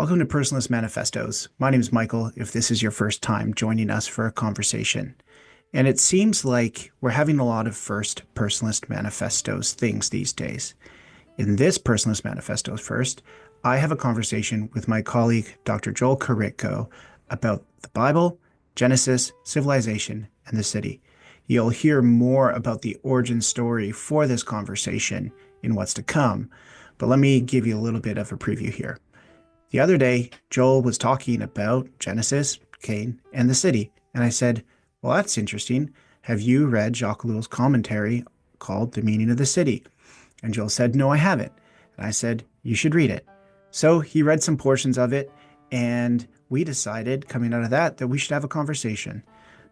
Welcome to Personalist Manifestos. My name is Michael, if this is your first time joining us for a conversation. And it seems like we're having a lot of first Personalist Manifestos things these days. In this Personalist Manifestos first, I have a conversation with my colleague, Dr. Joel Korytko, about the Bible, Genesis, civilization, and the city. You'll hear more about the origin story for this conversation in what's to come, but let me give you a little bit of a preview here. The other day, Joel was talking about Genesis, Cain, and the city, and I said, well, that's interesting. Have you read Jacques Ellul's commentary called The Meaning of the City? And Joel said, no, I haven't. And I said, you should read it. So he read some portions of it, and we decided, coming out of that we should have a conversation.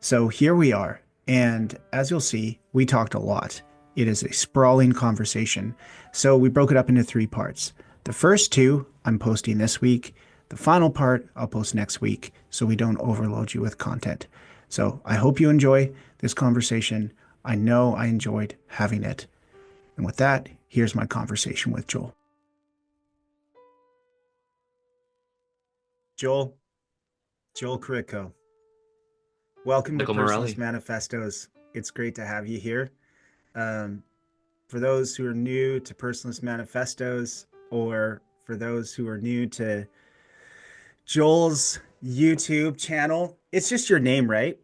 So here we are, and as you'll see, we talked a lot. It is a sprawling conversation, so we broke it up into 3 parts. The first 2 I'm posting this week. The final part I'll post next week so we don't overload you with content. So I hope you enjoy this conversation. I know I enjoyed having it. And with that, here's my conversation with Joel. Joel Korytko. Welcome to Michael Personalist Morelli. Manifestos. It's great to have you here. For those who are new to Personalist Manifestos, or for those who are new to Joel's YouTube channel, it's just your name, right?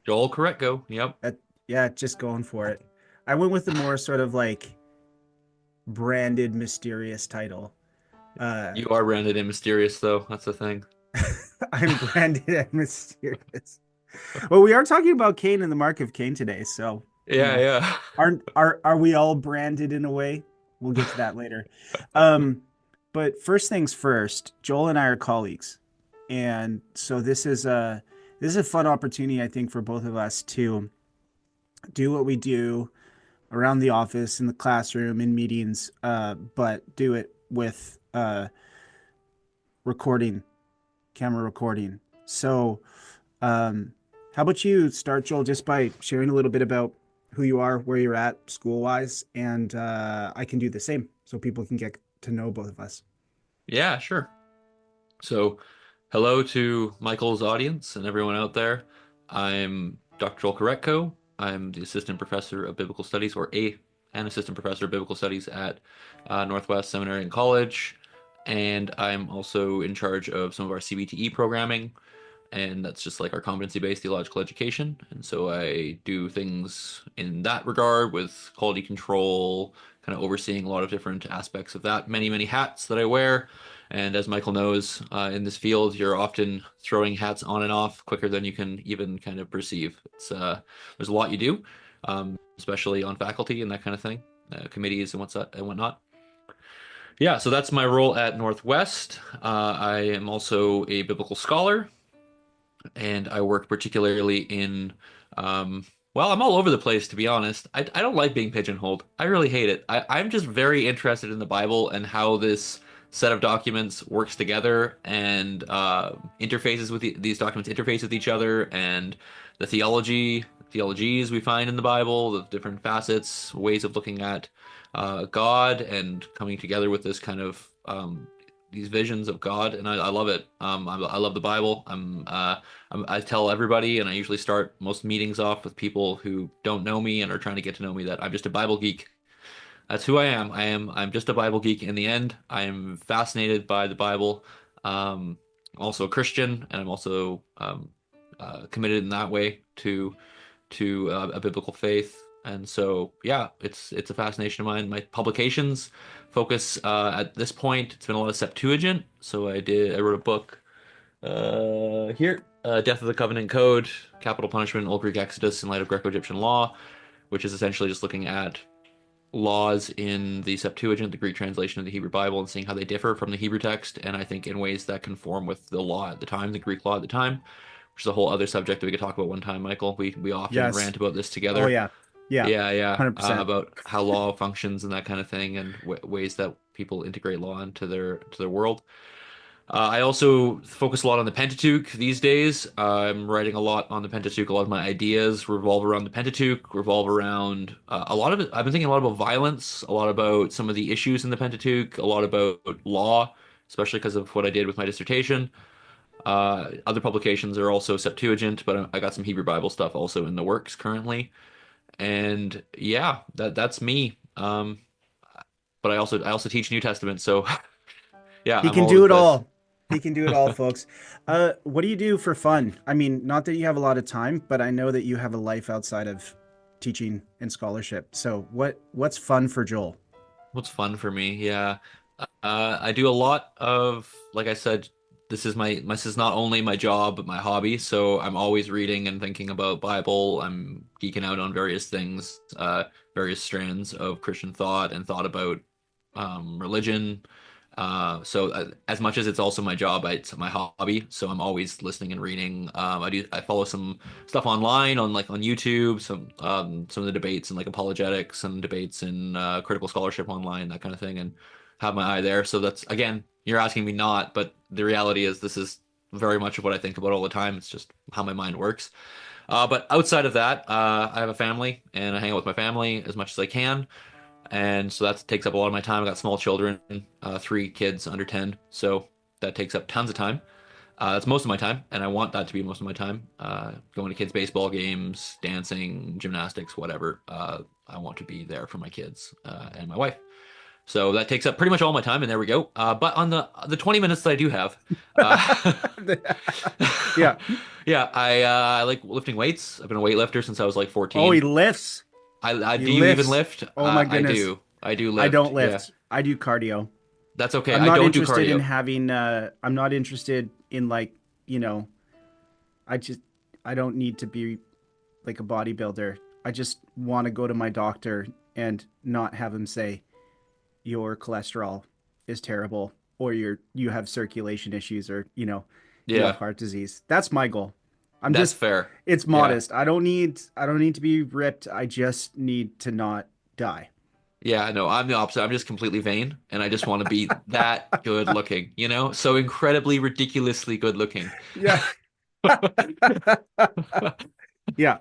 Joel Korytko. Yep. Yeah, just going for it. I went with the more sort of like branded, mysterious title. Uh, You are branded and mysterious, though. That's the thing. I'm branded and mysterious. Well, we are talking about Cain and the mark of Cain today, so you Yeah, know, yeah. are we all branded in a way? We'll get to that later. Um, but first things first, Joel and I are colleagues, and so this is a fun opportunity, I think, for both of us to do what we do around the office, in the classroom, in meetings, but do it with recording, camera recording. So, um, how about you start, Joel, just by sharing a little bit about who you are, where you're at school wise, and I can do the same so people can get to know both of us. Yeah, sure. So, hello to Michael's audience and everyone out there. I'm Dr. Joel Korytko. I'm the assistant professor of biblical studies, or an assistant professor of biblical studies at Northwest Seminary and College. And I'm also in charge of some of our CBTE programming, and that's just like our competency-based theological education. And so I do things in that regard with quality control, kind of overseeing a lot of different aspects of that, many, many hats that I wear. And as Michael knows, in this field, you're often throwing hats on and off quicker than you can even kind of perceive. There's a lot you do, especially on faculty and that kind of thing, committees and whatnot. Yeah, so that's my role at Northwest. I am also a biblical scholar, and I work particularly in, well, I'm all over the place, to be honest. I don't like being pigeonholed. I really hate it. I'm just very interested in the Bible and how this set of documents works together and interfaces with these documents interface with each other, and the theologies we find in the Bible, the different facets, ways of looking at God and coming together with this kind of these visions of God, and I love it. I love the Bible. I tell everybody, and I usually start most meetings off with people who don't know me and are trying to get to know me, that I'm just a Bible geek. That's who I am. I'm just a Bible geek in the end. I'm fascinated by the Bible. I'm also a Christian, and I'm also committed in that way to a biblical faith. And so, yeah, it's a fascination of mine. My publications focus at this point. It's been a lot of Septuagint. So I wrote a book here, Death of the Covenant Code, Capital Punishment, Old Greek Exodus in light of Greco-Egyptian law, which is essentially just looking at laws in the Septuagint, the Greek translation of the Hebrew Bible, and seeing how they differ from the Hebrew text, and I think in ways that conform with the law at the time, the Greek law at the time, which is a whole other subject that we could talk about one time, Michael. We often Yes. rant about this Oh together. yeah. Yeah. Yeah, yeah, 100%. about how law functions and that kind of thing, and ways that people integrate law into their world. I also focus a lot on the Pentateuch these days. I'm writing a lot on the Pentateuch. A lot of my ideas revolve around the Pentateuch, revolve around a lot of it. I've been thinking a lot about violence, a lot about some of the issues in the Pentateuch, a lot about law especially because of what I did with my dissertation. Other publications are also Septuagint, but I got some Hebrew Bible stuff also in the works currently. And yeah, that's me. But I also teach New Testament, so yeah, He I'm can all over do the it place. all. He can do it all, folks. What do you do for fun? I mean, not that you have a lot of time, but I know that you have a life outside of teaching and scholarship. So what's fun for Joel? What's fun for me? Yeah. I do a lot of, like I said, this is not only my job, but my hobby. So I'm always reading and thinking about Bible. I'm geeking out on various things, various strands of Christian thought and thought about religion. So as much as it's also my job, it's my hobby. So I'm always listening and reading. I follow some stuff online on YouTube, some of the debates and like apologetics and debates in critical scholarship online, that kind of thing, and have my eye there. So that's again, you're asking me not, but the reality is this is very much of what I think about all the time. It's just how my mind works. But outside of that, I have a family and I hang out with my family as much as I can. And so that takes up a lot of my time. I got small children, three kids under 10. So that takes up tons of time. That's most of my time, and I want that to be most of my time. Going to kids' baseball games, dancing, gymnastics, whatever. I want to be there for my kids and my wife. So that takes up pretty much all my time, and there we go. But on the 20 minutes that I do have, uh, Yeah. yeah, I like lifting weights. I've been a weightlifter since I was like Oh, he 14. lifts. I He do you even lifts. lift? Oh my I goodness. do. I do I lift. don't Yeah. lift. I do cardio. That's okay. I'm I not don't do interested in cardio. having I'm not interested in like, you know, I just I don't need to be like a bodybuilder. I just want to go to my doctor and not have him say your cholesterol is terrible or you have circulation issues or, you have Yeah, heart disease. That's my goal. I'm that's just fair. it's Yeah. modest. I don't need to be ripped. I just need to not die. Yeah, no, I'm the opposite. I'm just completely vain and I just want to be that good looking, you know? So incredibly, ridiculously good looking. Yeah. Yeah.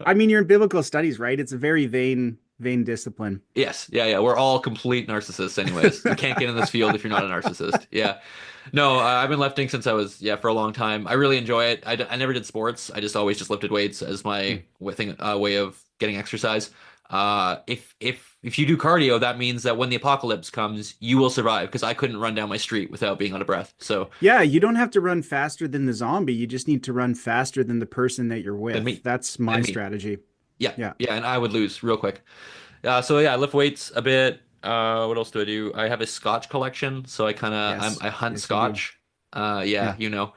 I mean, you're in biblical studies, right? It's a very vain discipline. Yes, yeah, yeah. We're all complete narcissists, anyways. You can't get in this field if you're not a narcissist. Yeah. No, I've been lifting since I was, yeah, for a long time. I really enjoy it. I never did sports. I just always just lifted weights as my way of getting exercise. If you do cardio, that means that when the apocalypse comes, you will survive because I couldn't run down my street without being out of breath. So, Yeah, you don't have to run faster than the zombie. You just need to run faster than the person that you're then with. me, That's then my me. strategy. Yeah, Yeah. yeah, and I would lose real quick. So yeah, I lift weights a bit. What else do I do? I have a Scotch collection, so Yes. I hunt Yes, you do. Scotch. Yeah, Yeah. you know.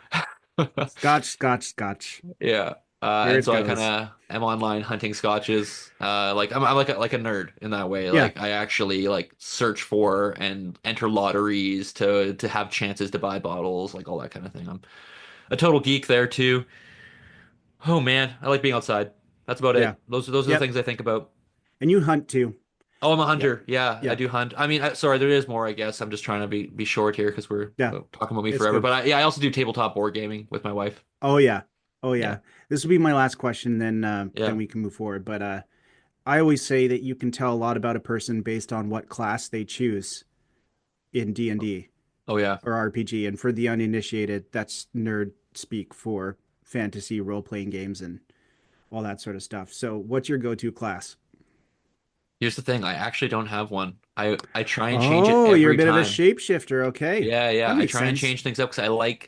Scotch, scotch, scotch. Yeah. Here And it so I kind goes. of am online hunting scotches. I'm like a nerd in that way. Yeah. Like I actually like search for and enter lotteries to have chances to buy bottles, like all that kind of thing. I'm a total geek there too. Oh man, I like being outside. That's about Yeah. it. Those are the Yep. things I think about. And you hunt too. Oh, I'm a Yep. hunter. Yeah, I Yeah. do hunt. I mean, sorry, there is more, I guess. I'm just trying to be short here because we're Yeah. talking about me It's forever. good. But yeah, I also do tabletop board gaming with my wife. Oh yeah. Oh Yeah. yeah. This will be my last question, then Yeah. we can move forward. But I always say that you can tell a lot about a person based on what class they choose in D&D Oh yeah. or RPG. And for the uninitiated, that's nerd speak for fantasy role-playing games and all that sort of stuff. So, what's your go-to class? Here's the thing, I actually don't have one. I try and change it Oh, you're a every bit of a time. shapeshifter. Okay. Yeah, That yeah. I makes try and sense. change things up because I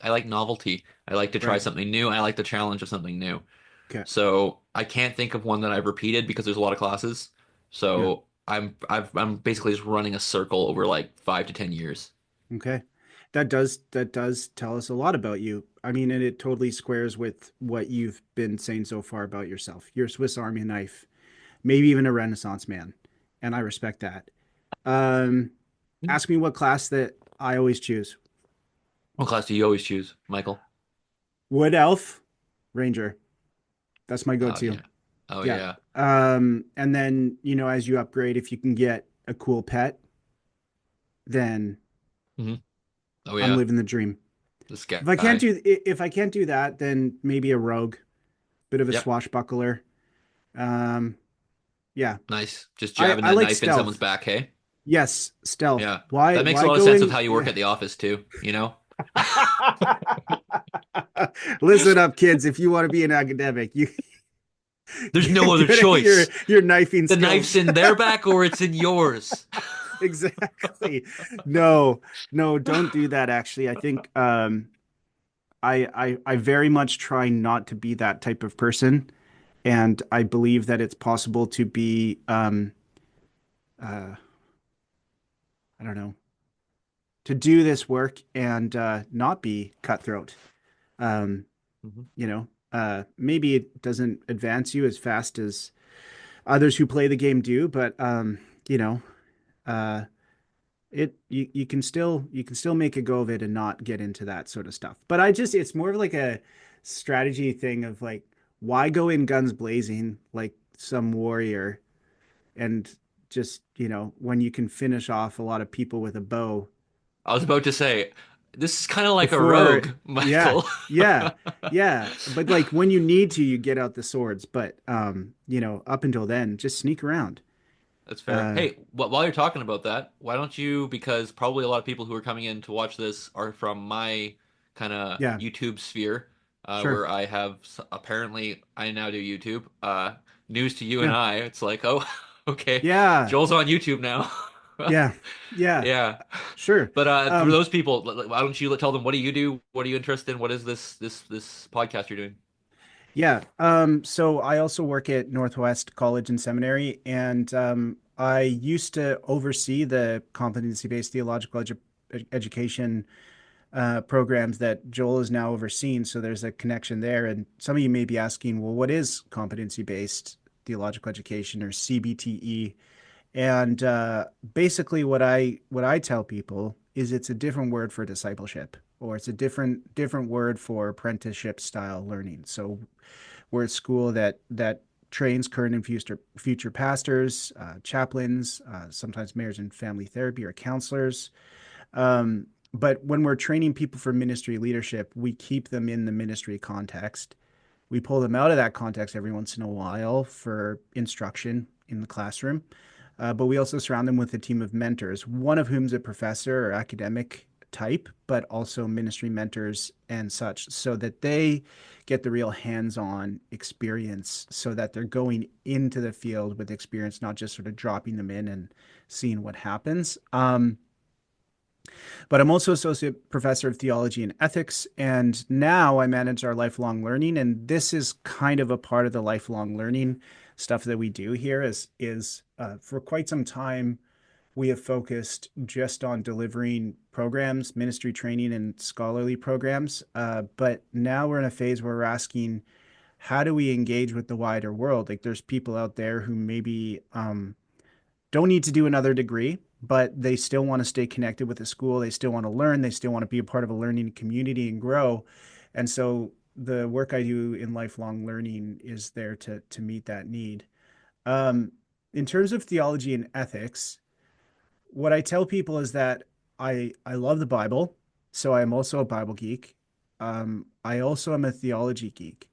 like novelty. I like to try Right. something new. I like the challenge of something new. Okay. So I can't think of one that I've repeated because there's a lot of classes. Yeah. So I'm basically just running a circle over like 5 to 10 years. Okay. That does tell us a lot about you. I mean, and it totally squares with what you've been saying so far about yourself. You're a Swiss Army knife, maybe even a Renaissance man, and I respect that. Um, Ask me what class that I always choose. What class do you always choose, Michael? Wood elf, ranger. That's my Oh go-to. yeah. Oh Yeah. yeah. And then, as you upgrade, if you can get a cool pet, then Hmm. Oh I'm yeah. living the dream. This If I can't guy. do if I can't do that, then maybe a rogue, bit of a Yep. swashbuckler. Um, yeah. Nice. Just I jabbing I that like knife in someone's stealth. back, hey? Yes, stealth. Yeah. Why That makes a why lot of go sense with in? how you work at the office too, you know? Listen up, kids. If you want to be an academic, you There's no get other good at choice. your knifing The knife's skills. in their back or it's in yours. Exactly. No, no, don't do that. Actually, I think I very much try not to be that type of person, and I believe that it's possible to be uh, I don't know, to do this work and not be cutthroat. Um, Mhm. Maybe it doesn't advance you as fast as others who play the game do, but you know, uh, you can still make a go of it and not get into that sort of stuff. But it's more of like a strategy thing of like, why go in guns blazing like some warrior and just, when you can finish off a lot of people with a bow I was about to say, this is kind of like a before, rogue, yeah, Michael. yeah, yeah. But like when you need to, you get out the swords. But up until then, just sneak around. That's fair. Uh, Hey, while you're talking about that, why don't you, because probably a lot of people who are coming in to watch this are from my kind of yeah, YouTube sphere, sure. where I have apparently I now do YouTube. News to you and Yeah, I, it's like, oh, okay, yeah, Joel's on YouTube now. yeah, yeah, Yeah. sure. But for Um, those people, why don't you tell them what do you do? What are you interested in? What is this podcast you're doing? Yeah. So I also work at Northwest College and Seminary, and I used to oversee the competency-based theological education programs that Joel is now overseeing. So there's a connection there. And some of you may be asking, well, what is competency-based theological education or CBTE? And basically, what I tell people is it's a different word for discipleship, or it's a different word for apprenticeship style learning. So we're a school that trains current and future pastors, chaplains, sometimes marriage and family therapy or counselors. But when we're training people for ministry leadership, we keep them in the ministry context. We pull them out of that context every once in a while for instruction in the classroom. But we also surround them with a team of mentors, one of whom's a professor or academic type, but also ministry mentors and such, so that they get the real hands-on experience, so that they're going into the field with experience, not just sort of dropping them in and seeing what happens. But I'm also associate professor of theology and ethics, and now I manage our lifelong learning. And this is kind of a part of the lifelong learning stuff that we do here. Is for quite some time we have focused just on delivering programs, ministry training, and scholarly programs. But now we're in a phase where we're asking, how do we engage with the wider world? Like, there's people out there who maybe don't need to do another degree, but they still want to stay connected with the school. They still want to learn. They still want to be a part of a learning community and grow. And so the work I do in lifelong learning is there to meet that need. Um, in terms of theology and ethics, what I tell people is that I love the Bible, so I am also a Bible geek. I also am a theology geek.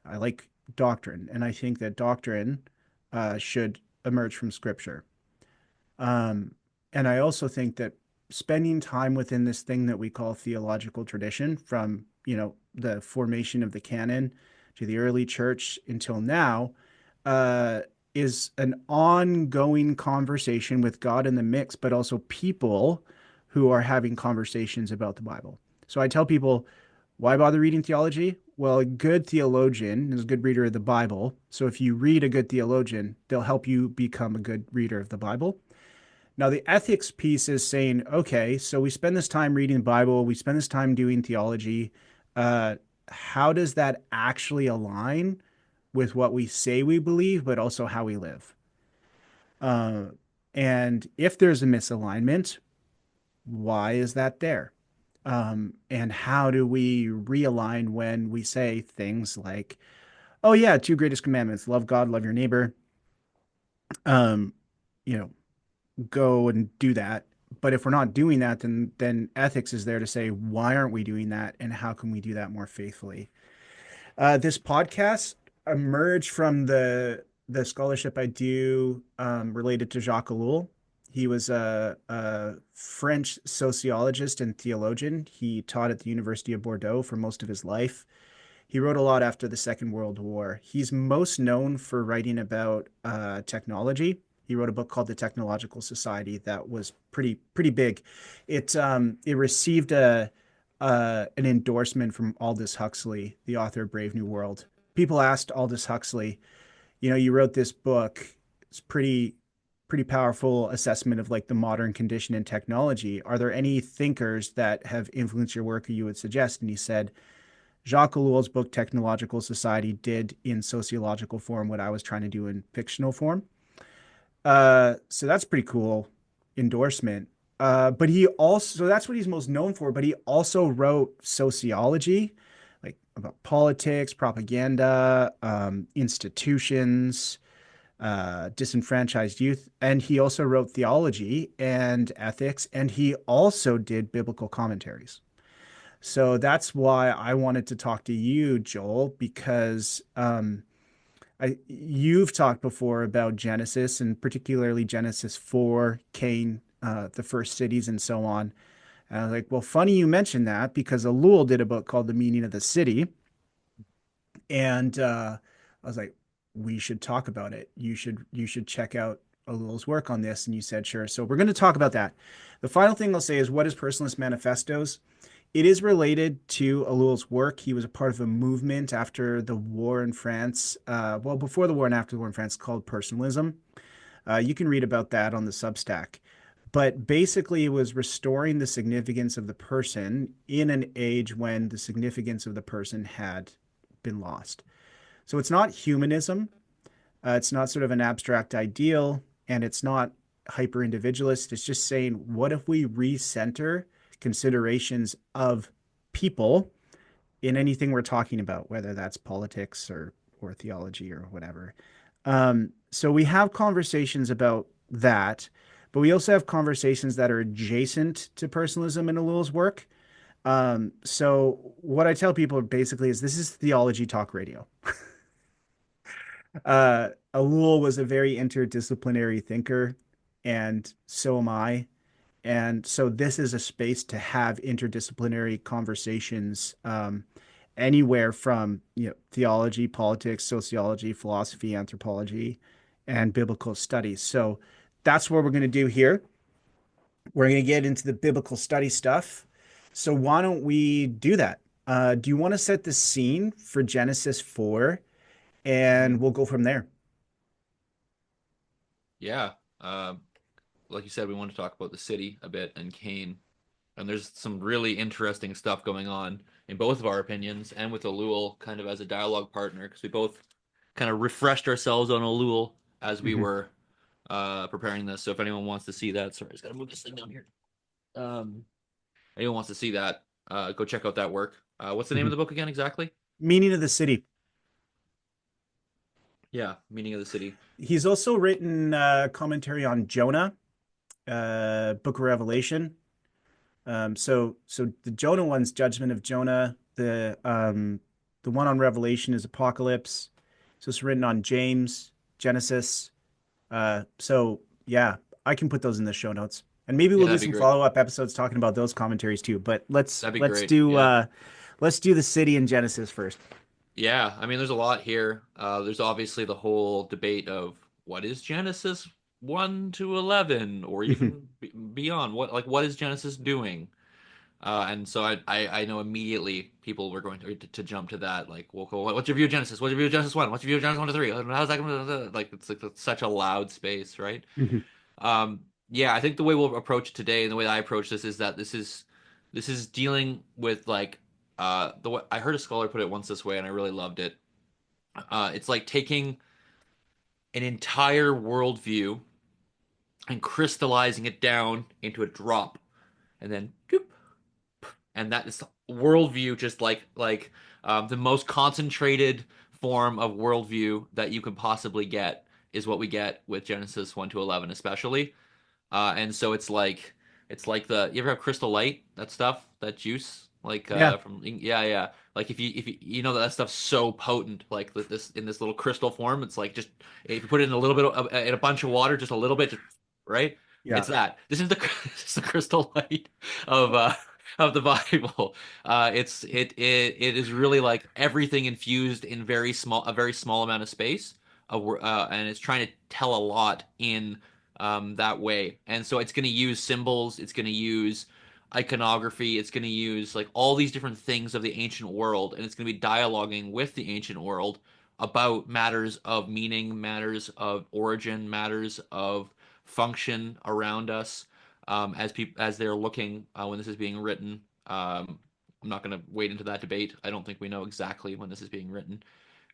I like doctrine, and I think that doctrine should emerge from Scripture. Um, and I also think that spending time within this thing that we call theological tradition, from the formation of the canon to the early church until now, uh, is an ongoing conversation with God in the mix, but also people who are having conversations about the Bible. So I tell people, why bother reading theology? Well, a good theologian is a good reader of the Bible. So if you read a good theologian, they'll help you become a good reader of the Bible. Now, the ethics piece is saying, okay, so we spend this time reading the Bible, we spend this time doing theology. Uh, how does that actually align with what we say we believe, but also how we live? Uh, and if there's a misalignment, why is that there? And how do we realign when we say things like, oh, yeah, two greatest commandments, love God, love your neighbor, um, you know, go and do that. But if we're not doing that, then ethics is there to say, why aren't we doing that, and how can we do that more faithfully? This podcast emerged from the scholarship I do related to Jacques Ellul. He was a French sociologist and theologian. He taught at the University of Bordeaux for most of his life. He wrote a lot after the Second World War. He's most known for writing about technology. He wrote a book called The Technological Society that was pretty big. It received a an endorsement from Aldous Huxley, the author of Brave New World. People asked Aldous Huxley, you wrote this book. It's pretty powerful assessment of like the modern condition in technology. Are there any thinkers that have influenced your work or you would suggest? And he said, Jacques Ellul's book, Technological Society, did in sociological form what I was trying to do in fictional form. So that's pretty cool endorsement. But he also, so that's what he's most known for, but he also wrote sociology, like about politics, propaganda, institutions, disenfranchised youth. And he also wrote theology and ethics, and he also did biblical commentaries. So that's why I wanted to talk to you, Joel, because you've talked before about Genesis and particularly Genesis 4, Cain, the first cities, and so on. And I was like, well, funny you mentioned that because Ellul did a book called The Meaning of the City. And I was like, we should talk about it. You should check out Ellul's work on this. And you said, sure. So we're going to talk about that. The final thing I'll say is what is Personalist Manifestos? It is related to Ellul's work. He was a part of a movement after the war in France, well, before the war and after the war in France, called Personalism. You can read about that on the Substack. But basically, it was restoring the significance of the person in an age when the significance of the person had been lost. So it's not humanism. It's not sort of an abstract ideal, and it's not hyper individualist. It's just saying, what if we recenter considerations of people in anything we're talking about, whether that's politics or theology or whatever. So we have conversations about that, but we also have conversations that are adjacent to personalism in Ellul's work. So what I tell people basically is this is theology talk radio. Ellul was a very interdisciplinary thinker, and so am I. And so this is a space to have interdisciplinary conversations, anywhere from theology, politics, sociology, philosophy, anthropology, and biblical studies. So that's what we're going to do here. We're going to get into the biblical study stuff. So why don't we do that? Do you want to set the scene for Genesis 4 Mhm. and we'll go from there? Yeah. Like you said, we want to talk about the city a bit and Cain. And there's some really interesting stuff going on in both of our opinions and with Ellul kind of as a dialogue partner because we both kind of refreshed ourselves on Ellul as we Mhm. were preparing this. So if anyone wants to see that, sorry, I just gotta move this thing down here. Um, anyone wants to see that, go check out that work. What's the name of Mhm. the book again exactly? Meaning of the city. Yeah, Meaning of the City. He's also written commentary on Jonah, Book of Revelation. So the Jonah one's Judgment of Jonah. The one on Revelation is Apocalypse. So it's written on James, Genesis. So yeah, I can put those in the show notes, and maybe Yeah, we'll do that'd be some great. follow up episodes talking about those commentaries too. But let's That'd be let's great. do Yeah. uh, let's do the city in Genesis first. Yeah, I mean, there's a lot here. There's obviously the whole debate of what is Genesis 1 to 11 or even beyond. What is Genesis doing? And so I know immediately people were going to jump to that. Like, well, cool, what's your view of Genesis? What's your view of Genesis 1? What's your view of Genesis 1 to 3? How's that going to, like, it's such a loud space, right? Yeah, I think the way we'll approach it today and the way that I approach this is that this is dealing with like the way I heard a scholar put it once this way and I really loved it. It's like taking an entire worldview and crystallizing it down into a drop and then doop, and that is worldview just the most concentrated form of worldview that you can possibly get is what we get with Genesis 1 to 11 especially. And so it's like the you ever have Crystal Light, that stuff, that juice, like Yeah. from yeah. Like if you know that stuff's so potent, like this in this little crystal form, it's like just if you put it in a little bit of in a bunch of water, just a little bit, just, right? It's Yeah. that. This is the this is the crystal light of the Bible. It is really like everything infused in a very small amount of space. And it's trying to tell a lot in that way. And so it's going to use symbols. It's going to use iconography. It's going to use like all these different things of the ancient world, and it's going to be dialoguing with the ancient world about matters of meaning, matters of origin, matters of function around us as they're looking when this is being written. I'm not going to wade into that debate. I don't think we know exactly when this is being written,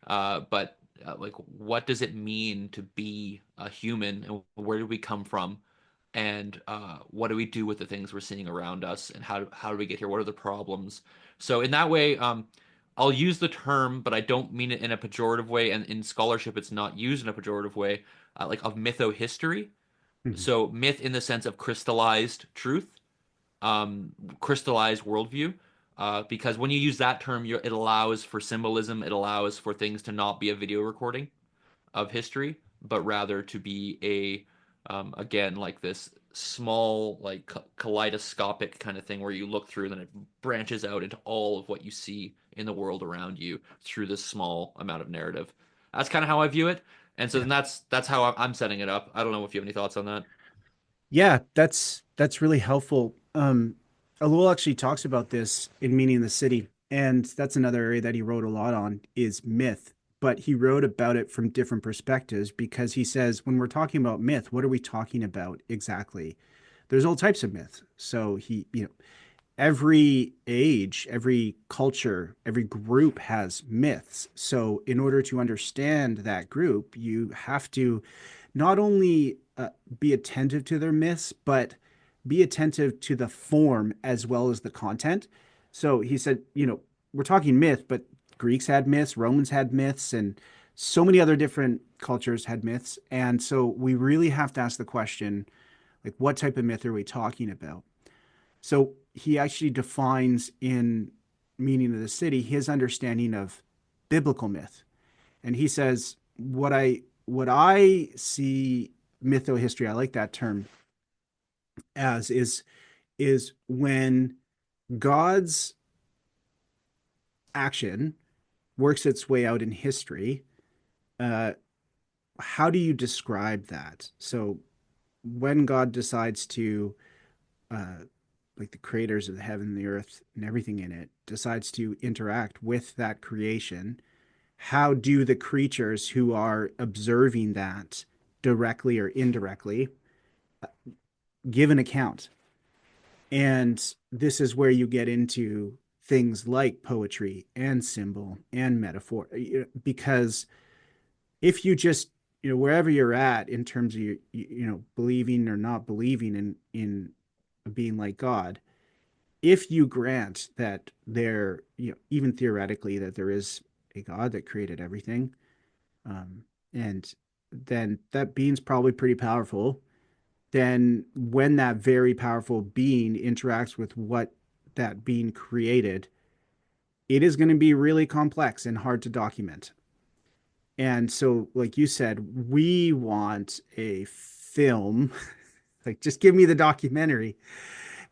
but like, what does it mean to be a human, and where did we come from, and what do we do with the things we're seeing around us, and how do we get here? What are the problems? So in that way, I'll use the term, but I don't mean it in a pejorative way, and in scholarship, it's not used in a pejorative way, like of mytho-history. Mhm. So myth in the sense of crystallized truth, crystallized worldview. Because when you use that term, it allows for symbolism. It allows for things to not be a video recording of history, but rather to be again, like this small, like kaleidoscopic kind of thing where you look through, and then it branches out into all of what you see in the world around you through this small amount of narrative. That's kind of how I view it. And so Yeah. then that's how I'm setting it up. I don't know if you have any thoughts on that. Yeah, that's really helpful. Ellul actually talks about this in Meaning the City, and that's another area that he wrote a lot on is myth. But he wrote about it from different perspectives because he says when we're talking about myth, what are we talking about exactly? There's all types of myths. So every age, every culture, every group has myths. So, in order to understand that group, you have to not only be attentive to their myths, but be attentive to the form as well as the content. So, he said, we're talking myth, but Greeks had myths, Romans had myths, and so many other different cultures had myths. And so, we really have to ask the question like, what type of myth are we talking about? So he actually defines in Meaning of the City his understanding of biblical myth. And he says, what I see mytho-history, I like that term, as is when God's action works its way out in history. Uh, how do you describe that? So when God decides to uh, like the creators of the heaven and the earth and everything in it decides to interact with that creation, how do the creatures who are observing that directly or indirectly give an account? And this is where you get into things like poetry and symbol and metaphor, because if you just wherever you're at in terms of believing or not believing in being like God, if you grant that there, even theoretically, that there is a God that created everything, um, and then that being's probably pretty powerful. Then, when that very powerful being interacts with what that being created, it is going to be really complex and hard to document. And so, like you said, we want a film, like just give me the documentary.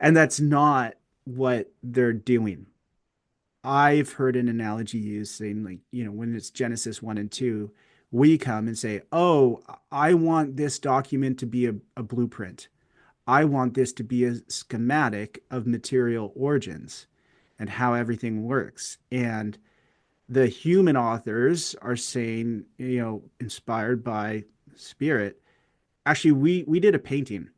And that's not what they're doing. I've heard an analogy used saying, like, when it's Genesis 1 and 2, we come and say, oh, I want this document to be a blueprint. I want this to be a schematic of material origins and how everything works. And the human authors are saying, inspired by spirit, actually, we did a painting,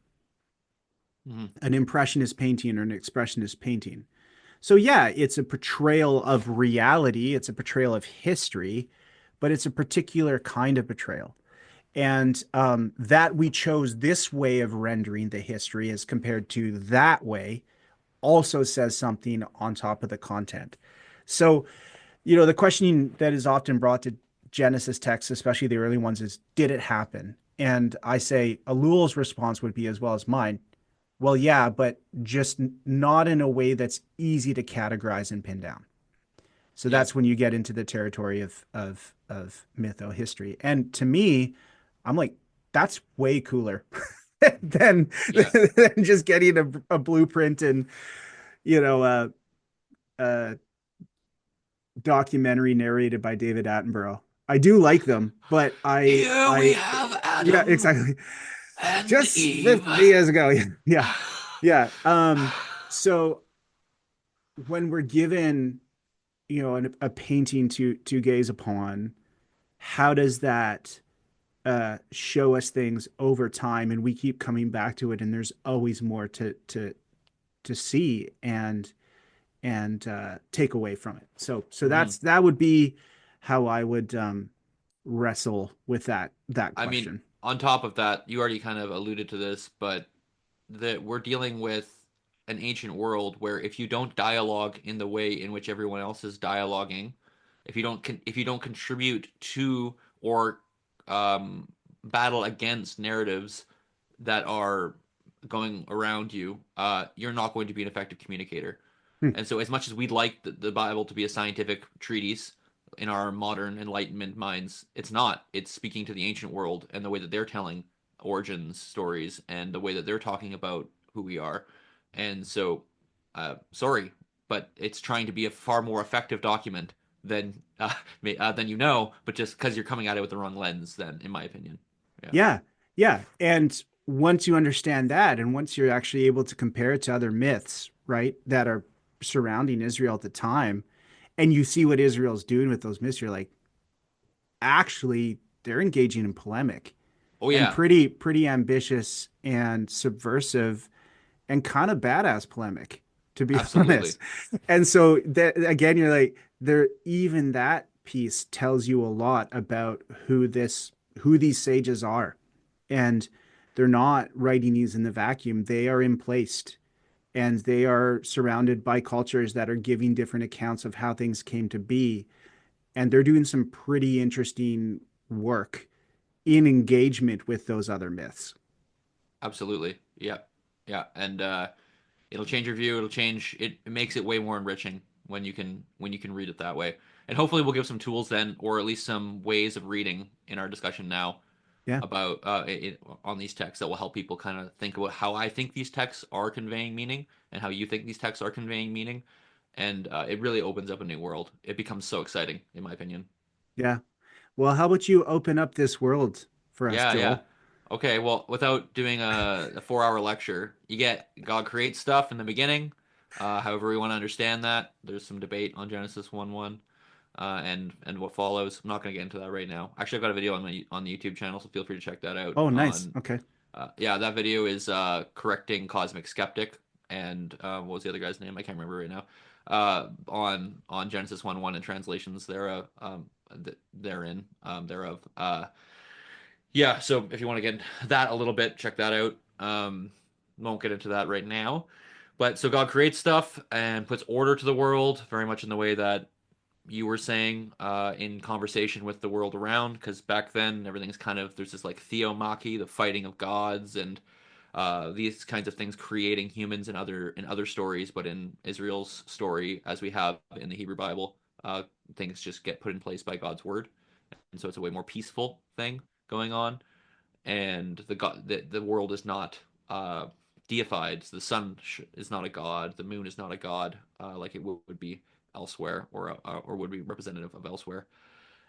Mhm. an impressionist painting or an expressionist painting. So yeah, it's a portrayal of reality, it's a portrayal of history, but it's a particular kind of portrayal. And that we chose this way of rendering the history as compared to that way also says something on top of the content. So, the questioning that is often brought to Genesis texts, especially the early ones, is did it happen? And I say Ellul's response would be as well as mine. Well, yeah, but just not in a way that's easy to categorize and pin down. So Yeah. that's when you get into the territory of mytho history. And to me, I'm like, that's way cooler. than Yeah. than just getting a blueprint and you know a documentary narrated by David Attenborough. I do like them, but Here we have yeah, Adam exactly. and Just Eve. 50 years ago. Yeah. Yeah. So when we're given, a painting to gaze upon, how does that show us things over time? And we keep coming back to it, and there's always more to see and take away from it. So Mhm. that would be how I would wrestle with that I mean, question. on top of that, you already kind of alluded to this, but that we're dealing with an ancient world where if you don't dialogue in the way in which everyone else is dialoguing, if you don't contribute to or um, battle against narratives that are going around you, you're not going to be an effective communicator. Hmm. And so, as much as we'd like the Bible to be a scientific treatise in our modern Enlightenment minds, it's not. It's speaking to the ancient world and the way that they're telling origins stories and the way that they're talking about who we are. And so, sorry, but it's trying to be a far more effective document than but just because you're coming at it with the wrong lens, then, in my opinion. Yeah. Yeah, yeah. And once you understand that, and once you're actually able to compare it to other myths, right, that are surrounding Israel at the time, and you see what Israel's doing with those myths, you're like, actually, they're engaging in polemic Oh and yeah, pretty ambitious and subversive and kind of badass polemic, to be absolutely. honest. And so that again, you're like, there even that piece tells you a lot about who these sages are. And they're not writing these in the vacuum. They are in placed and they are surrounded by cultures that are giving different accounts of how things came to be. And they're doing some pretty interesting work in engagement with those other myths. Absolutely. Yeah. Yeah. And it'll change your view. It makes it way more enriching when you can read it that way. And hopefully we'll give some tools then, or at least some ways of reading in our discussion now Yeah. about on these texts that will help people kind of think about how I think these texts are conveying meaning and how you think these texts are conveying meaning. And it really opens up a new world. It becomes so exciting, in my opinion. Yeah. Well, how about you open up this world for us, Yeah, yeah. Joel? Okay, well, without doing a 4 hour lecture, you get God creates stuff in the beginning. However, we want to understand that. There's some debate on Genesis 1:1 and what follows. I'm not going to get into that right now. Actually, I've got a video on the YouTube channel, so feel free to check that out. Oh, nice. On Okay. yeah, that video is correcting Cosmic Skeptic and what was the other guy's name? I can't remember right now. On Genesis 1:1 and translations thereof therein thereof. Yeah, so if you want to get that a little bit, check that out. Won't get into that right now. But so God creates stuff and puts order to the world, very much in the way that you were saying in conversation with the world around, because back then everything's kind of there's this like theomachy, the fighting of gods, and these kinds of things creating humans in other stories, but in Israel's story, as we have in the Hebrew Bible, things just get put in place by God's word, and so it's a way more peaceful thing going on, and the world is not uh, deified. The sun is not a god. The moon is not a god like it would be elsewhere, or would be representative of elsewhere.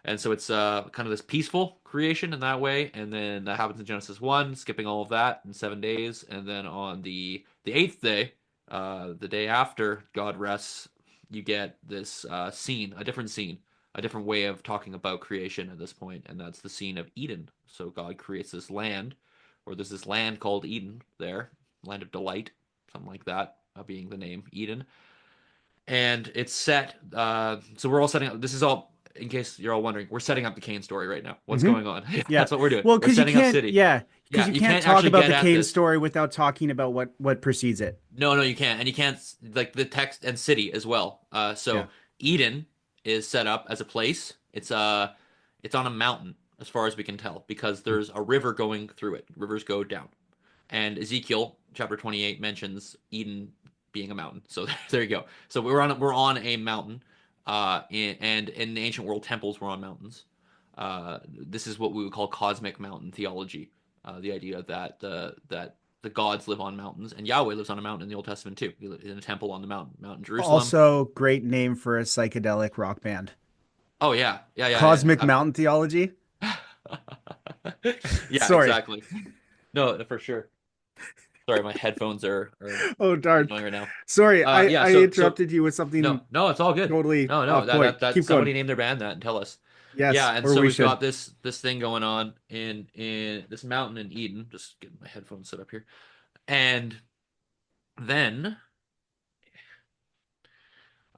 And so it's kind of this peaceful creation in that way, and then that happens in Genesis 1, skipping all of that in 7 days, and then on the eighth day, the day after God rests, you get this scene, a different scene, a different way of talking about creation at this point, and that's the scene of Eden. So God creates this land, or there's this land called Eden there, land of delight, something like that, being the name Eden, and it's set. So we're all setting up. This is all in case you're all wondering. We're setting up the Cain story right now. What's Hmm. going on? Yeah. That's what we're doing. Well, We're setting up city. because Yeah, you you can't can't talk actually about get the at Cain this. story without talking about what precedes it. No, no, you can't, and you can't like the text and city as well. Yeah. So Eden is set up as a place. It's on a mountain as far as we can tell because there's a river going through it. Rivers go down. And Ezekiel chapter 28 mentions Eden being a mountain. So there you go. So we're on a mountain, and in the ancient world, temples were on mountains. This is what we would call cosmic mountain theology. The idea that the gods live on mountains, and Yahweh lives on a mountain in the Old Testament too. He lives in a temple on the mountain, Mount Jerusalem. Also, great name for a psychedelic rock band. Oh yeah, yeah, yeah, Cosmic Mountain Theology. yeah. Yeah, Sorry. exactly. No, for sure. Sorry, my headphones are Oh, darn. annoying right now. Sorry, Yeah, I so interrupted you with something no, it's all good. totally No, off that point. that Keep somebody going. named their band that and tell us. Yes, Yeah, and or so we we've should. got this thing going on in this mountain in Eden. Just get my headphones set up here. And then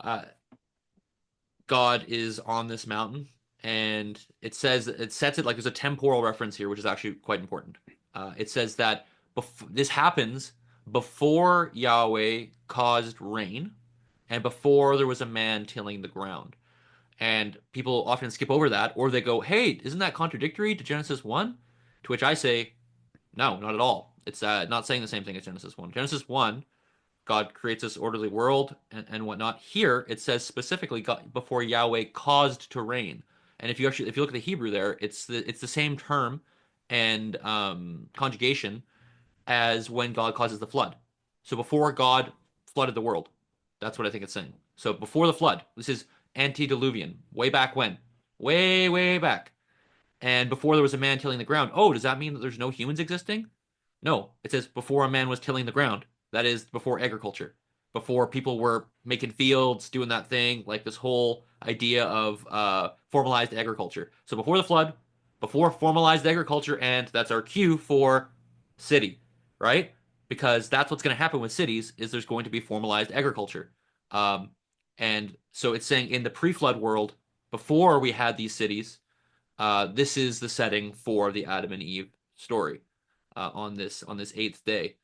uh God is on this mountain, and it sets it like there's a temporal reference here, which is actually quite important. It says that this happens before Yahweh caused rain, and before there was a man tilling the ground. And people often skip over that, or they go, "Hey, isn't that contradictory to Genesis 1?" To which I say, "No, not at all. It's not saying the same thing as Genesis 1. Genesis 1, God creates this orderly world and whatnot. Here it says specifically God, before Yahweh caused to rain. And if you look at the Hebrew there, it's the same term and conjugation as when God causes the flood. So before God flooded the world, that's what I think it's saying. So before the flood, this is antediluvian, way back when, way back, and before there was a man tilling the ground. Oh, does that mean that there's no humans existing? No, it says before a man was tilling the ground. That is before agriculture, before people were making fields, doing that thing, like this whole idea of formalized agriculture. So before the flood, before formalized agriculture, and that's our cue for city, right? Because that's what's going to happen with cities is there's going to be formalized agriculture. Um, and so it's saying in the pre-flood world, before we had these cities, this is the setting for the Adam and Eve story on this eighth day,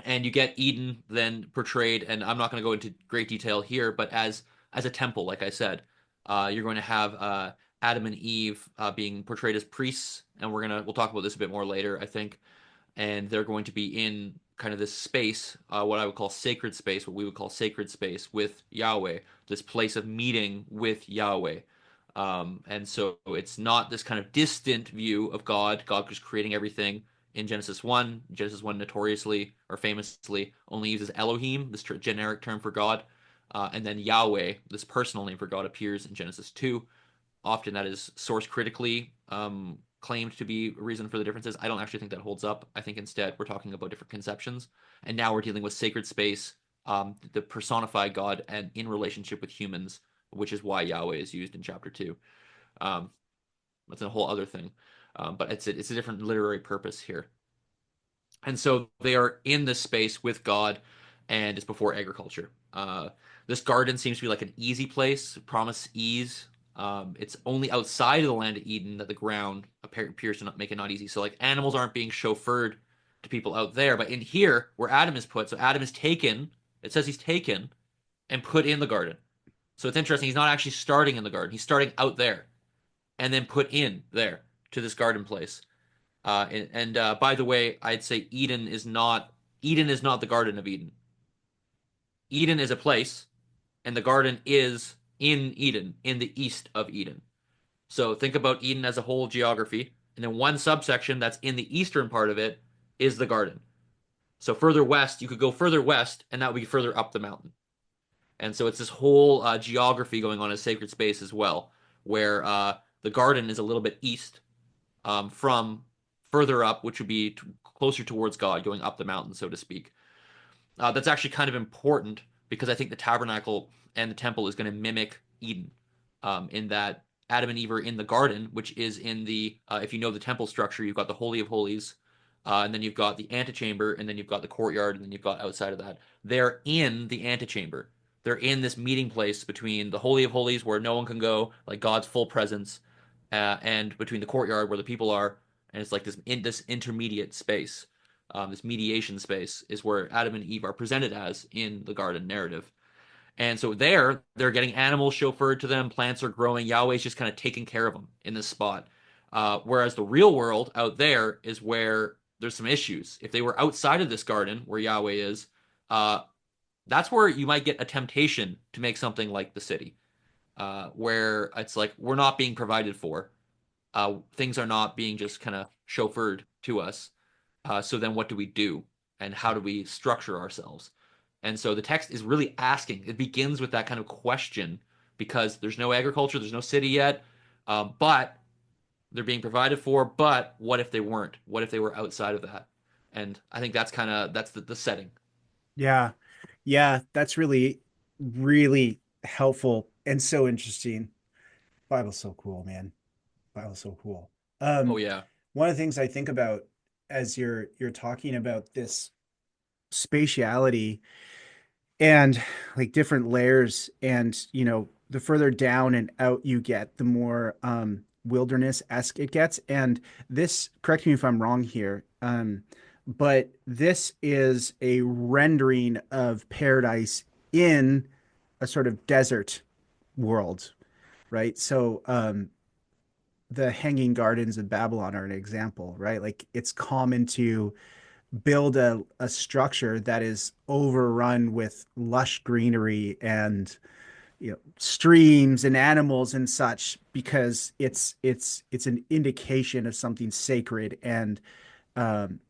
and you get Eden then portrayed, and I'm not going to go into great detail here, but as a temple, like I said, you're going to have Adam and Eve being portrayed as priests, and we'll talk about this a bit more later, I think, and they're going to be in kind of this space, what I would call sacred space, what we would call sacred space with Yahweh, this place of meeting with Yahweh. And so it's not this kind of distant view of God. God was creating everything in Genesis 1. Genesis 1 notoriously or famously only uses Elohim, this generic term for God. And then Yahweh, this personal name for God, appears in Genesis 2. Often that is source critically claimed to be a reason for the differences. I don't actually think that holds up. I think instead we're talking about different conceptions. And now we're dealing with sacred space, the personified God, and in relationship with humans, which is why Yahweh is used in chapter 2. Um, that's a whole other thing. But it's a different literary purpose here. And so they are in this space with God, and it's before agriculture. This garden seems to be like an easy place, promise ease. It's only outside of the land of Eden that the ground appears to not make it not easy. So like animals aren't being chauffeured to people out there, but in here where Adam is put, so Adam is taken. It says he's taken and put in the garden. So it's interesting. He's not actually starting in the garden. He's starting out there and then put in there to this garden place. And by the way, I'd say Eden is not the Garden of Eden. Eden is a place, and the garden is in Eden, in the east of Eden. So think about Eden as a whole geography, and then one subsection that's in the eastern part of it is the garden. So further west, you could go further west, and that would be further up the mountain. And so it's this whole geography going on in sacred space as well, where the garden is a little bit east from further up, which would be closer towards God, going up the mountain, so to speak. That's actually kind of important because I think the tabernacle and the temple is going to mimic Eden, in that Adam and Eve are in the garden, which is in if you know the temple structure, you've got the Holy of Holies, and then you've got the antechamber, and then you've got the courtyard, and then you've got outside of that. They're in the antechamber. They're in this meeting place between the Holy of Holies, where no one can go, like God's full presence, and between the courtyard where the people are, and it's like this intermediate space, this mediation space is where Adam and Eve are presented as in the garden narrative. And so they're getting animals chauffeured to them, plants are growing, Yahweh's just kind of taking care of them in this spot. Whereas the real world out there is where there's some issues. If they were outside of this garden where Yahweh is, uh, that's where you might get a temptation to make something like the city, where it's like we're not being provided for. Things are not being just kind of chauffeured to us. So then what do we do? And how do we structure ourselves? And so the text is really asking, it begins with that kind of question because there's no agriculture, there's no city yet, but they're being provided for. But what if they weren't? What if they were outside of that? And I think that's the setting. Yeah. Yeah, that's really, really helpful and so interesting. Bible's so cool, man. Bible's so cool. Oh Um, yeah. One of the things I think about as you're talking about this spatiality and like different layers, and the further down and out you get, the more wilderness-esque it gets. And this, correct me if I'm wrong here, but this is a rendering of paradise in a sort of desert world, right? So the Hanging Gardens of Babylon are an example, right? Like it's common to build a structure that is overrun with lush greenery and streams and animals and such, because it's an indication of something sacred and um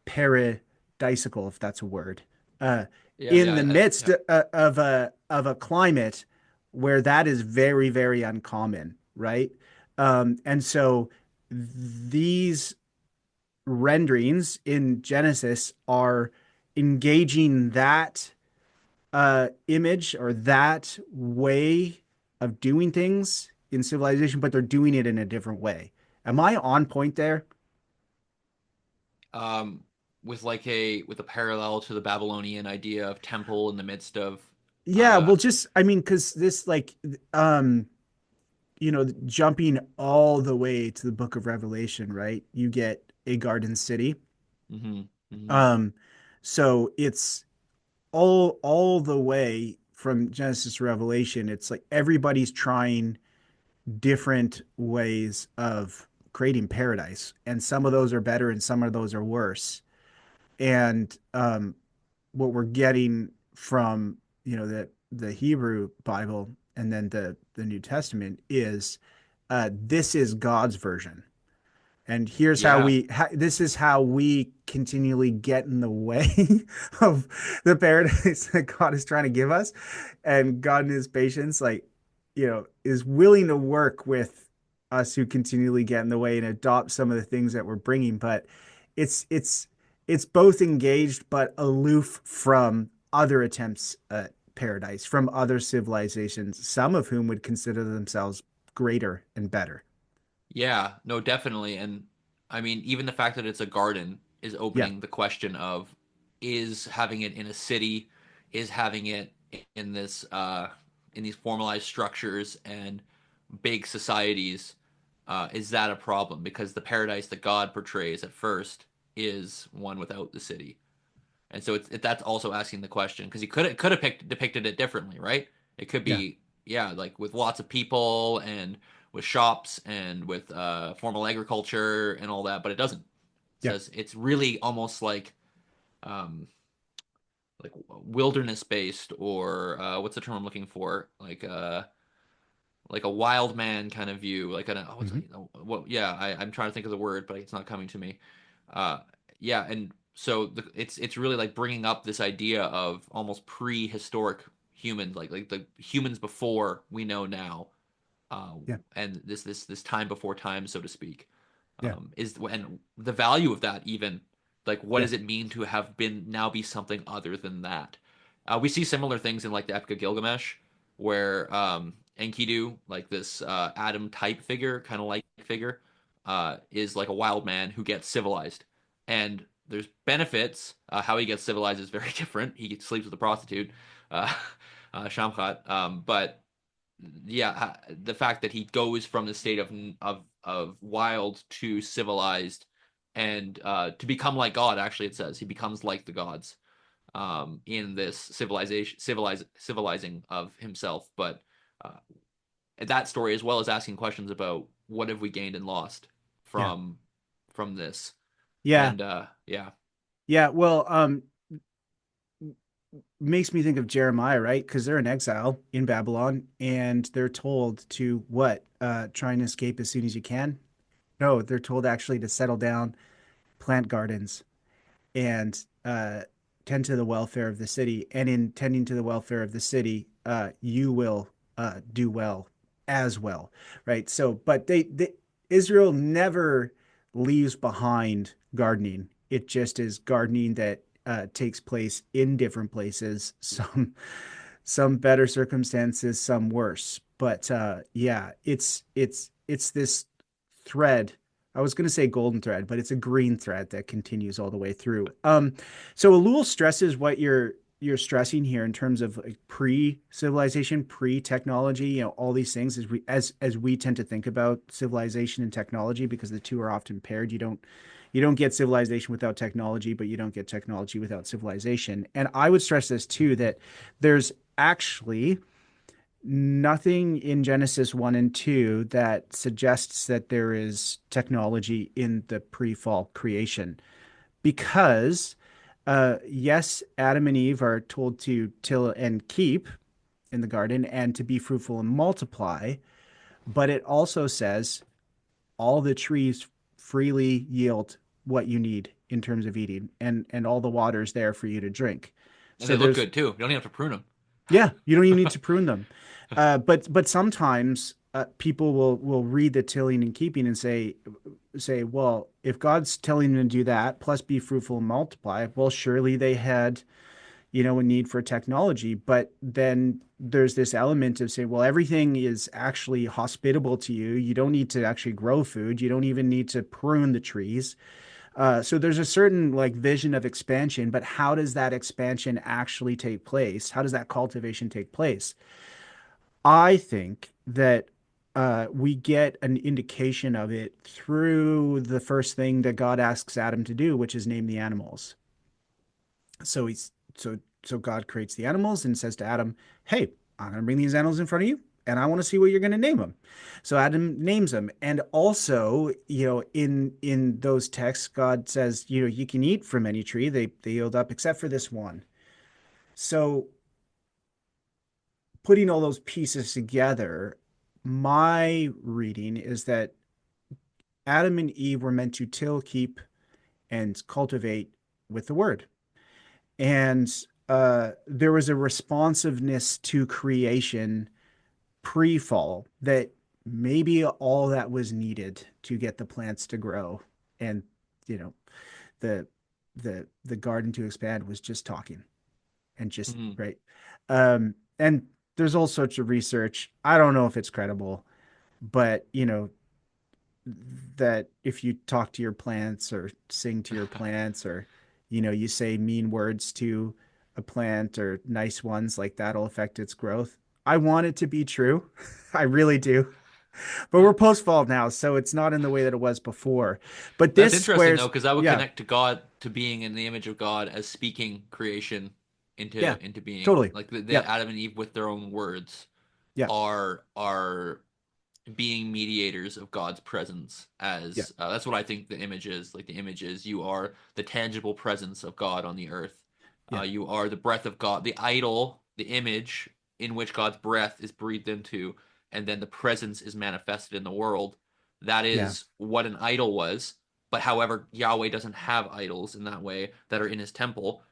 paradisical, if that's a word, uh Yeah, in yeah, the midst yeah. of a climate where that is very, very uncommon, right? And so these renderings in Genesis are engaging that image or that way of doing things in civilization, but they're doing it in a different way. Am I on point there? Um, with with a parallel to the Babylonian idea of temple in the midst of Yeah, uh well, just I mean, because this like jumping all the way to the Book of Revelation, right? You get a garden city. hmm hmm Um, so it's all the way from Genesis to Revelation. It's like everybody's trying different ways of creating paradise, and some of those are better and some of those are worse. And what we're getting from the Hebrew Bible and then the New Testament is this is God's version, and here's how yeah. this is how we continually get in the way of the paradise that God is trying to give us. And God in his patience, like, is willing to work with us who continually get in the way and adopt some of the things that we're bringing. But it's it's it's both engaged but aloof from other attempts at paradise, from other civilizations, some of whom would consider themselves greater and better. Yeah, no, definitely. And I mean, even the fact that it's a garden is Yeah, opening the question of is having it in a city, is having it in this in these formalized structures and big societies, is that a problem? Because the paradise that God portrays at first is one without the city. And so that's also asking the question because he could have depicted it differently, right? It could yeah, be yeah, like with lots of people and with shops and with formal agriculture and all that, but it doesn't. It yeah. says it's really almost um, like wilderness based or what's the term I'm looking for? Like a wild man kind of view, like an what's Hmm. what? Yeah, I'm trying to think of the word, but it's not coming to me. Yeah, and so it's really like bringing up this idea of almost prehistoric humans, like the humans before we know now, Yeah, and this time before time, so to speak, yeah, is and the value of that even like what yeah. does it mean to have been now be something other than that? We see similar things in like the Epic of Gilgamesh, where Enkidu, like this Adam type figure, kind of like figure, is like a wild man who gets civilized, and there's benefits. How he gets civilized is very different. He sleeps with a prostitute, uh, Shamhat, but yeah, the fact that he goes from the state of wild to civilized and to become like God. Actually, it says he becomes like the gods in this civilizing of himself. But uh, that story, as well as asking questions about what have we gained and lost Yeah. from this, Yeah. and yeah, Yeah. Well, makes me think of Jeremiah, right? Because they're in exile in Babylon and they're told to what? Try and escape as soon as you can. No, they're told actually to settle down plant gardens, and tend to the welfare of the city. And in tending to the welfare of the city, you will do well as well, right? So, but Israel never leaves behind gardening. It just is gardening that takes place in different places. Some better circumstances, some worse. But yeah, it's this thread. I was going to say golden thread, but it's a green thread that continues all the way through. So Ellul stresses what you're stressing here in terms of like pre-civilization, pre-technology, all these things as we tend to think about civilization and technology, because the two are often paired. You don't get civilization without technology, but you don't get technology without civilization. And I would stress this too, that there's actually nothing in Genesis 1 and 2 that suggests that there is technology in the pre-fall creation, because yes, Adam and Eve are told to till and keep in the garden and to be fruitful and multiply, but it also says all the trees freely yield what you need in terms of eating, and all the water's there for you to drink. And So they look there's good too. You don't even have to prune them. yeah, you don't even need to prune them. But sometimes people will read the tilling and keeping and say, well, if God's telling them to do that, plus be fruitful and multiply, well, surely they had, a need for technology. But then there's this element of saying, well, everything is actually hospitable to you. You don't need to actually grow food. You don't even need to prune the trees. So there's a certain like vision of expansion, but how does that expansion actually take place? How does that cultivation take place? I think that we get an indication of it through the first thing that God asks Adam to do, which is name the animals. So he's so God creates the animals and says to Adam, "Hey, I'm going to bring these animals in front of you, and I want to see what you're going to name them." So Adam names them, and also, in those texts, God says, you can eat from any tree; they yield up except for this one. So putting all those pieces together, my reading is that Adam and Eve were meant to till, keep, and cultivate with the word. And there was a responsiveness to creation pre-fall that maybe all that was needed to get the plants to grow, and you know the the garden to expand was just talking and just Mhm. right. And there's all sorts of research. I don't know if it's credible, but that if you talk to your plants or sing to your plants, or you say mean words to a plant or nice ones, like that'll affect its growth. I want it to be true. I really do. But we're post fall now, so it's not in the way that it was before. But That's this interesting though, squares, because I would yeah, connect to God, to being in the image of God, as speaking creation yeah, into being. totally. Like Yeah, the Adam and Eve with their own words yeah, are being mediators of God's presence. yeah, As that's what I think the image is. Like the image is, you are the tangible presence of God on the earth. yeah, You are the breath of God, the idol, the image in which God's breath is breathed into, and then the presence is manifested in the world. That yeah, is what an idol was. But however, Yahweh doesn't have idols in that way that are in his temple,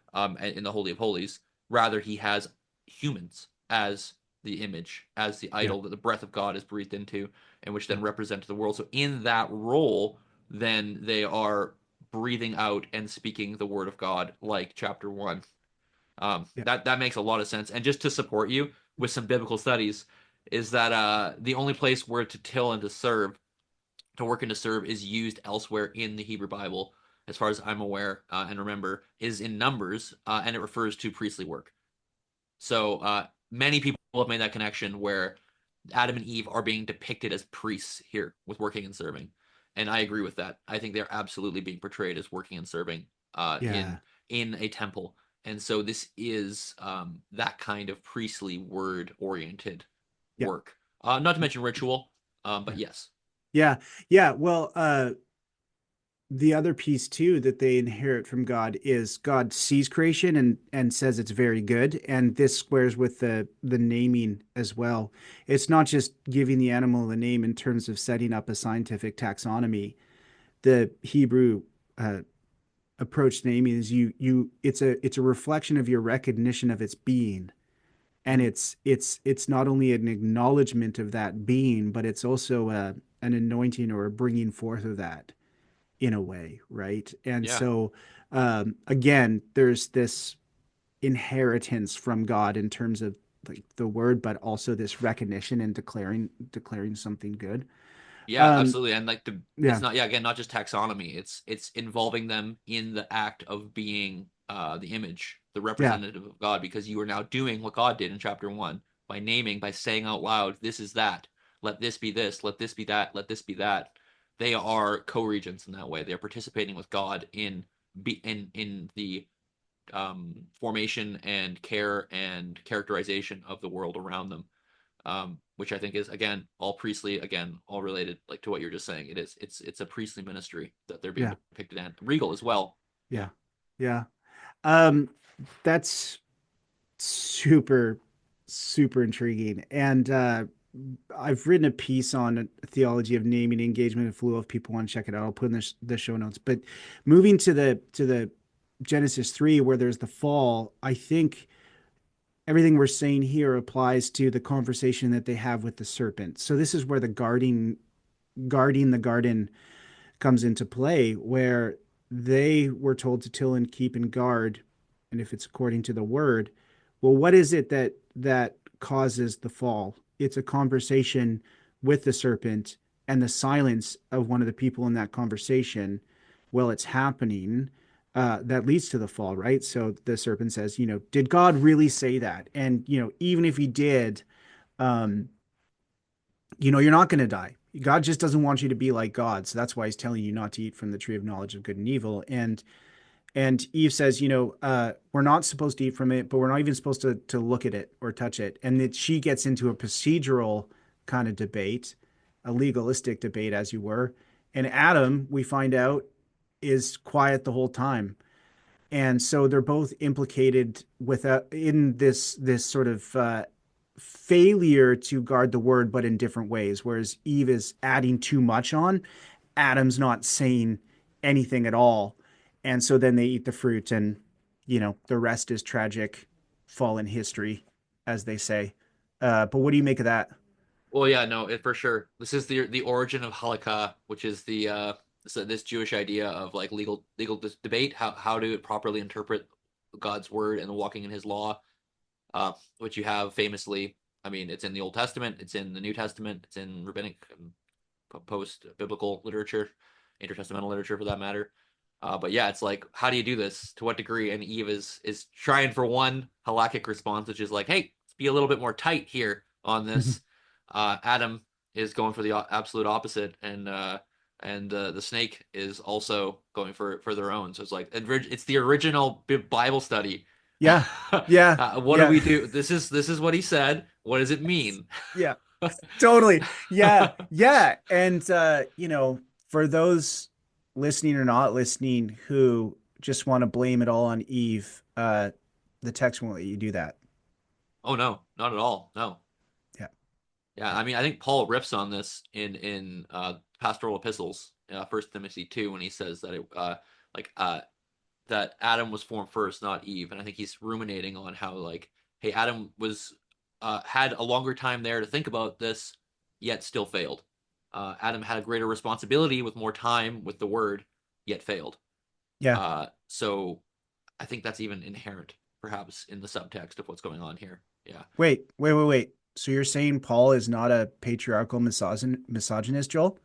in the Holy of Holies. Rather, he has humans as the image, as the yeah, idol that the breath of God is breathed into, and which then represent the world. So in that role, then they are breathing out and speaking the word of God, like chapter one. yeah, That makes a lot of sense. And just to support you with some biblical studies, is that the only place where to till and to serve, to work and to serve, is used elsewhere in the Hebrew Bible, as far as I'm aware and remember, is in Numbers, and it refers to priestly work. So many people have made that connection where Adam and Eve are being depicted as priests here with working and serving, and I agree with that. I think they're absolutely being portrayed as working and serving yeah, in a temple, and so this is that kind of priestly word oriented yeah, work. Not to mention ritual, but yeah, yes. yeah, yeah. Well, the other piece too that they inherit from God is God sees creation and says it's very good, and this squares with the naming as well. It's not just giving the animal a name in terms of setting up a scientific taxonomy. The Hebrew approach to naming is it's a reflection of your recognition of its being, and Mhm. it's not only an acknowledgement of that being, but it's also an anointing or a bringing forth of that in a way, right? And Yeah. so again, there's this inheritance from God in terms of like the word, but also this recognition and declaring something good. Yeah, Um, absolutely. And like it's yeah, not, yeah, again, not just taxonomy. It's involving them in the act of being the image, the yeah, representative of God, because you are now doing what God did in chapter one by naming, by saying out loud, this is that. Let this be this, let this be that, let this be that. They are co-regents in that way. They are participating with God in the formation and care and characterization of the world around them, which I think is again all priestly, again all related like to what you're just saying. It's a priestly ministry that they're being yeah, depicted in, regal as well. yeah, yeah. Um, that's super, super intriguing. And I've written a piece on theology of naming engagement and flow. If people want to check it out, I'll put in the show notes. But moving to the Genesis 3, where there's the fall, I think everything we're saying here applies to the conversation that they have with the serpent. So this is where the guarding the garden comes into play, where they were told to till and keep and guard, and if it's according to the word, well, what is it that causes the fall? It's a conversation with the serpent and the silence of one of the people in that conversation while it's happening. That leads to the fall, right? So the serpent says, did God really say that? And even if he did, um, you're not going to die. God just doesn't want you to be like God. So that's why he's telling you not to eat from the tree of knowledge of good and evil. And Eve says, we're not supposed to eat from it, but we're not even supposed to look at it or touch it. And that she gets into a procedural kind of debate, a legalistic debate, as you were. And Adam, we find out, is quiet the whole time. And so they're both implicated in this sort of failure to guard the word, but in different ways. Whereas Eve is adding too much on, Adam's not saying anything at all. And so then they eat the fruit, and the rest is tragic, fallen history, as they say. But what do you make of that? Well, yeah, no, for sure. This is the origin of halakha, which is the this Jewish idea of like legal debate, how to properly interpret God's word and walking in His law, which you have famously. I mean, it's in the Old Testament, it's in the New Testament, it's in rabbinic post-biblical literature, intertestamental literature for that matter. But yeah, it's like, how do you do this? To what degree? And Eve is trying for one halakhic response, which is like, hey, let's be a little bit more tight here on this. Adam is going for the absolute opposite, and the snake is also going for their own. So it's like it's the original Bible study. Yeah, yeah, What do yeah, we do? This is what he said. What does it mean? yeah. Totally. Yeah. Yeah. And for those listening or not listening who just want to blame it all on Eve, the text won't let you do that. Oh no, not at all. No. Yeah. Yeah, I mean, I think Paul riffs on this in pastoral epistles, First Timothy 2, when he says that like that Adam was formed first, not Eve, and I think he's ruminating on how like, hey, Adam was had a longer time there to think about this, yet still failed. Adam had a greater responsibility with more time with the word, yet failed. Yeah. So I think that's even inherent, perhaps, in the subtext of what's going on here. Yeah. Wait, wait, wait, wait. So you're saying Paul is not a patriarchal misogynist, Joel?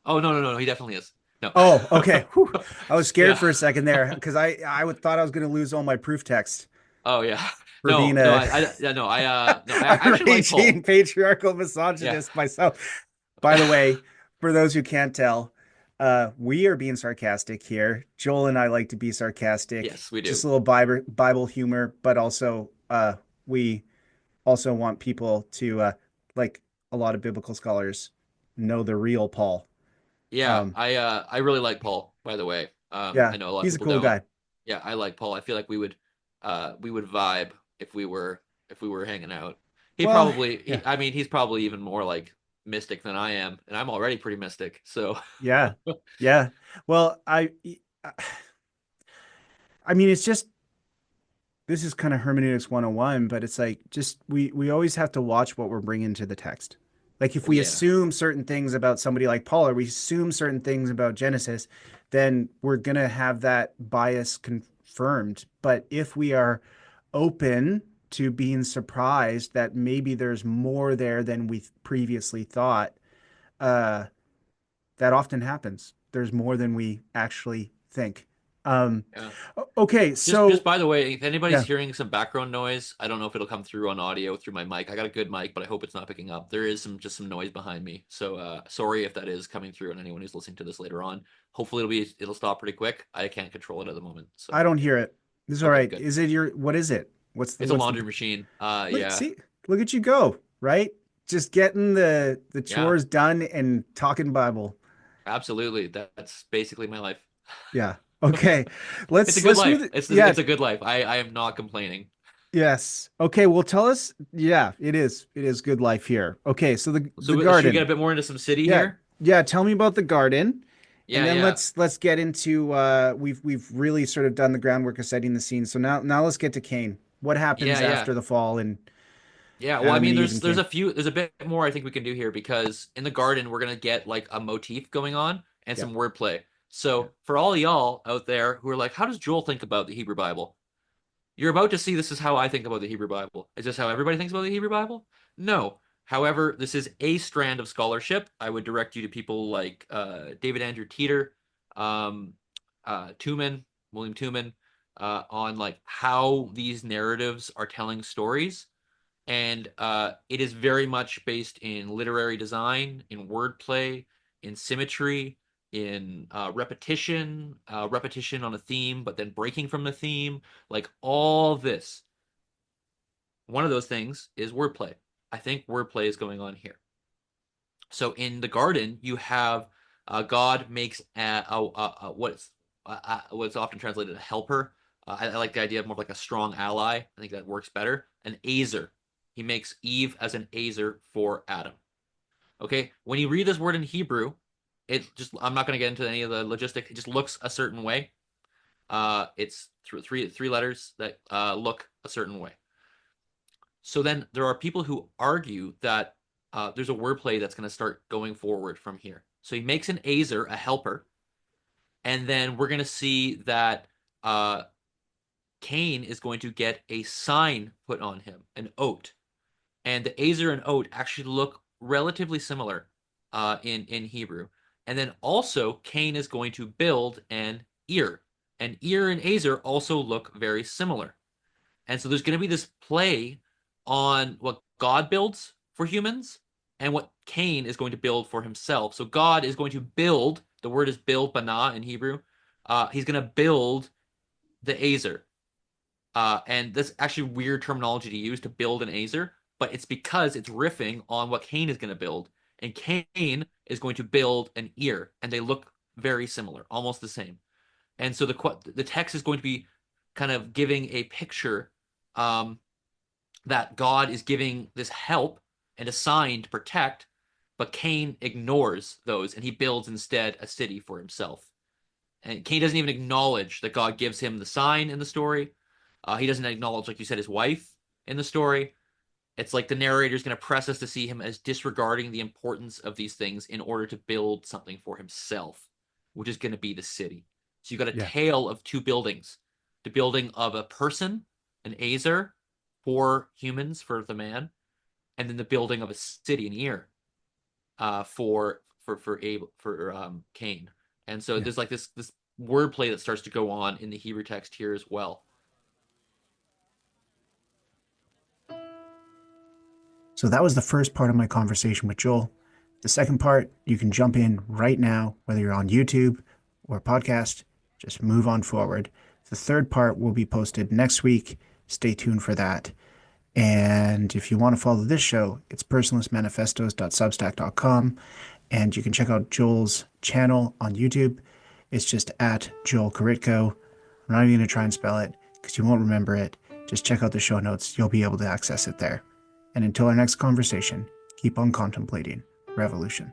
Oh no, no, no, no, he definitely is. No. Oh, okay. Whew. I was scared Yeah. for a second there because I thought I was going to lose all my proof text Oh yeah. for No, being no, a yeah, no, no, I a actually like raging Paul. patriarchal Yeah. misogynist myself. By the way, for those who can't tell, we are being sarcastic here. Joel and I like to be sarcastic, Yes, we just do. a little Bible humor, but also we also want people to like a lot of biblical scholars know the real Paul. Yeah, Um, I really like Paul, by the way. yeah, I know a lot of he's a people cool don't. guy. Yeah, I like Paul. I feel like we would vibe if we were hanging out. Well, yeah, I mean, he's probably even more like mystic than I am, and I'm already pretty mystic. So, yeah, yeah. Well, I mean, it's just this is kind of hermeneutics 101, but it's like just we always have to watch what we're bringing to the text. Like if Oh we yeah. assume certain things about somebody like Paul, or we assume certain things about Genesis, then we're gonna have that bias confirmed. But if we are open to being surprised that maybe there's more there than we previously thought, uh, that often happens. There's more than we actually think. Um, Yeah. okay, Just so by the way, if anybody's yeah. hearing some background noise, I don't know if it'll come through on audio through my mic. I got a good mic, but I hope it's not picking up. There is some noise behind me. So sorry if that is coming through on anyone who's listening to this later on. Hopefully it'll stop pretty quick. I can't control it at the moment. I So don't hear it. This is all okay, right. good. Is it your, what is it? It's a What's the, laundry machine. look, Yeah. see, look at you go, right? Just getting the Yeah. chores done and talking Bible. Absolutely. That's basically my life. Yeah. Okay. It's a good Let's life. move it. Yeah. It's a good life. I am not complaining. Yes. Okay. Well, tell us. Yeah, it is. It is good life here. Okay. So the So should we get garden. a bit more into some city Yeah. here? Yeah. Tell me about the garden. And Yeah, then yeah. let's get into we've really sort of done the groundwork of setting the scene. So now let's get to Cain. What happens Yeah, yeah. after the fall and Yeah, well, I Adam and mean, Eve and Cain? there's a bit more I think we can do here because in the garden we're gonna get like a motif going on and Yeah. some wordplay. Yeah. So for all y'all out there who are like, how does Joel think about the Hebrew Bible? You're about to see this is how I think about the Hebrew Bible. Is this how everybody thinks about the Hebrew Bible? No. However, this is a strand of scholarship. I would direct you to people like David Andrew Teeter, um, William Tuman, on like how these narratives are telling stories and it is very much based in literary design, in wordplay, in symmetry, in repetition on a theme, but then breaking from the theme, like all this. One of those things is wordplay. I think wordplay is going on here. So in the garden, you have God makes what's often translated a helper. I like the idea of more like a strong ally. I think that works better. An azer. He makes Eve as an azer for Adam. Okay, when you read this word in Hebrew, it just I'm not going to get into any of the logistics. It just looks a certain way. It's three letters that look a certain way. So then there are people who argue that there's a wordplay that's going to start going forward from here. So he makes an azer, a helper, and then we're going to see that uh, Cain is going to get a sign put on him, an oat. And the azer and oat actually look relatively similar in Hebrew. And then also Cain is going to build an ear. And ear and azer also look very similar. And so there's going to be this play on what God builds for humans and what Cain is going to build for himself. So God is going to build, the word is build, bana in Hebrew. He's going to build the azer. And that's actually weird terminology to use to build an azer, but it's because it's riffing on what Cain is going to build. And Cain is going to build an ear, and they look very similar, almost the same. And so the text is going to be kind of giving a picture um, that God is giving this help and a sign to protect, but Cain ignores those and he builds instead a city for himself. And Cain doesn't even acknowledge that God gives him the sign in the story. He doesn't acknowledge, like you said, his wife in the story. It's like the narrator is going to press us to see him as disregarding the importance of these things in order to build something for himself, which is going to be the city. So you got a Yeah. tale of two buildings: the building of a person, an Azer, for humans, for the man, and then the building of a city, an ear, for Cain. And so Yeah. there's like this wordplay that starts to go on in the Hebrew text here as well. So that was the first part of my conversation with Joel. The second part, you can jump in right now, whether you're on YouTube or podcast, just move on forward. The third part will be posted next week. Stay tuned for that. And if you want to follow this show, it's personalistmanifestos.substack.com. And you can check out Joel's channel on YouTube. It's just at Joel Korytko. I'm not even going to try and spell it because you won't remember it. Just check out the show notes. You'll be able to access it there. And until our next conversation, keep on contemplating revolution.